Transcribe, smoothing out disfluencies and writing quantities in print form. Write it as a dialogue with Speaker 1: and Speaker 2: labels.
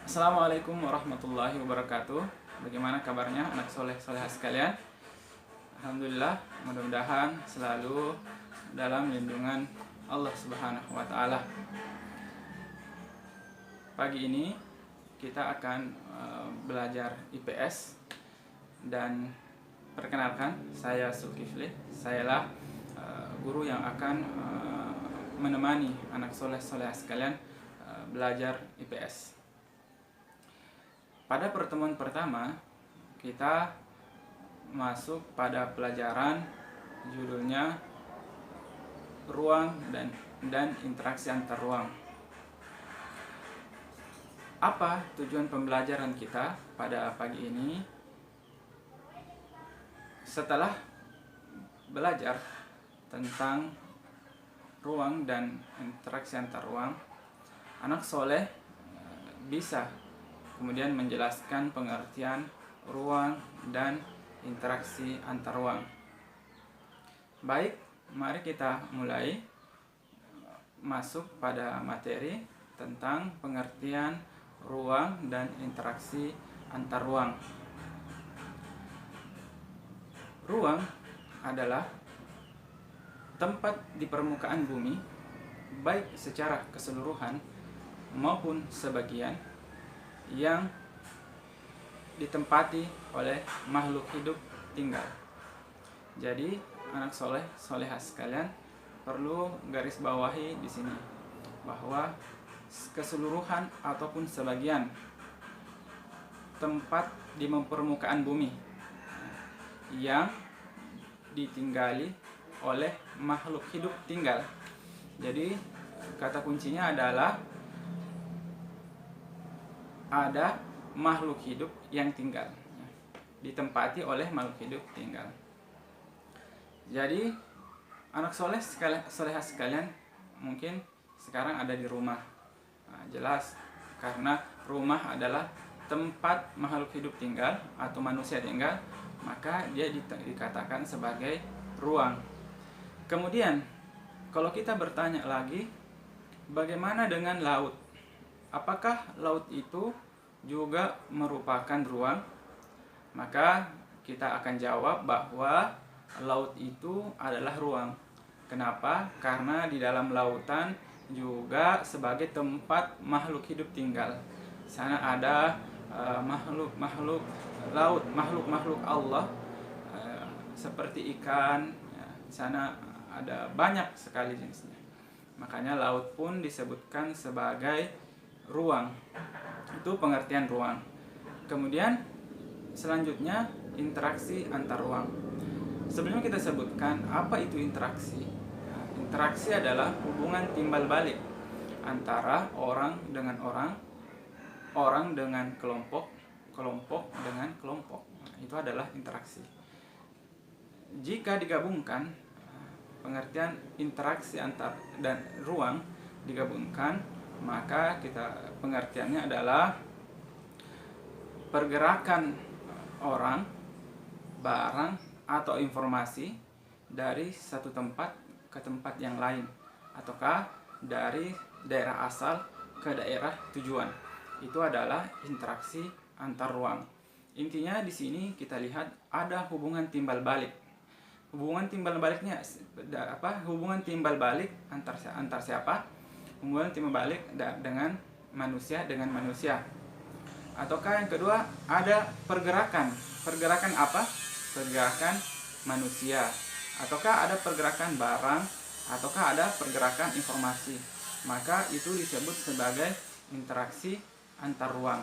Speaker 1: Assalamualaikum warahmatullahi wabarakatuh. Bagaimana kabarnya anak soleh-solehah sekalian? Alhamdulillah, mudah-mudahan selalu dalam lindungan Allah Subhanahu wa taala. Pagi ini kita akan belajar IPS dan perkenalkan, saya Zulkifli. Sayalah guru yang akan menemani anak soleh-solehah sekalian belajar IPS. Pada pertemuan pertama, kita masuk pada pelajaran judulnya ruang dan interaksi antar ruang. Apa tujuan pembelajaran kita pada pagi ini? Setelah belajar tentang ruang dan interaksi antar ruang, anak soleh bisa kemudian menjelaskan pengertian ruang dan interaksi antar ruang. Baik, mari kita mulai masuk pada materi tentang pengertian ruang dan interaksi antar ruang. Ruang adalah tempat di permukaan bumi, baik secara keseluruhan maupun sebagian, yang ditempati oleh makhluk hidup tinggal. Jadi anak soleh solehah sekalian perlu garis bawahi di sini bahwa keseluruhan ataupun sebagian tempat di permukaan bumi yang ditinggali oleh makhluk hidup tinggal. Jadi kata kuncinya adalah ada makhluk hidup yang tinggal, ditempati oleh makhluk hidup tinggal. Jadi anak solehah sekalian mungkin sekarang ada di rumah. Jelas, karena rumah adalah tempat makhluk hidup tinggal atau manusia tinggal, maka dia dikatakan sebagai ruang. Kemudian kalau kita bertanya lagi, bagaimana dengan laut? Apakah laut itu juga merupakan ruang? Maka kita akan jawab bahwa laut itu adalah ruang. Kenapa? Karena di dalam lautan juga sebagai tempat makhluk hidup tinggal. Sana ada makhluk-makhluk laut, makhluk-makhluk Allah, seperti ikan. Sana ada banyak sekali jenisnya. Makanya laut pun disebutkan sebagai ruang. Itu pengertian ruang. Kemudian selanjutnya interaksi antar ruang. Sebelumnya kita sebutkan apa itu interaksi. Interaksi adalah hubungan timbal balik antara orang dengan orang dengan kelompok, kelompok dengan kelompok. Itu adalah interaksi. Jika digabungkan, pengertian interaksi antar dan ruang digabungkan, maka pengertiannya adalah pergerakan orang, barang, atau informasi dari satu tempat ke tempat yang lain, ataukah dari daerah asal ke daerah tujuan. Itu adalah interaksi antar ruang. Intinya di sini kita lihat ada hubungan timbal balik. Hubungan timbal baliknya apa? Hubungan timbal balik antar siapa? Hubungan timbal balik dengan manusia dengan manusia. Ataukah yang kedua ada pergerakan. Pergerakan apa? Pergerakan manusia. Ataukah ada pergerakan barang, ataukah ada pergerakan informasi. Maka itu disebut sebagai interaksi antar ruang.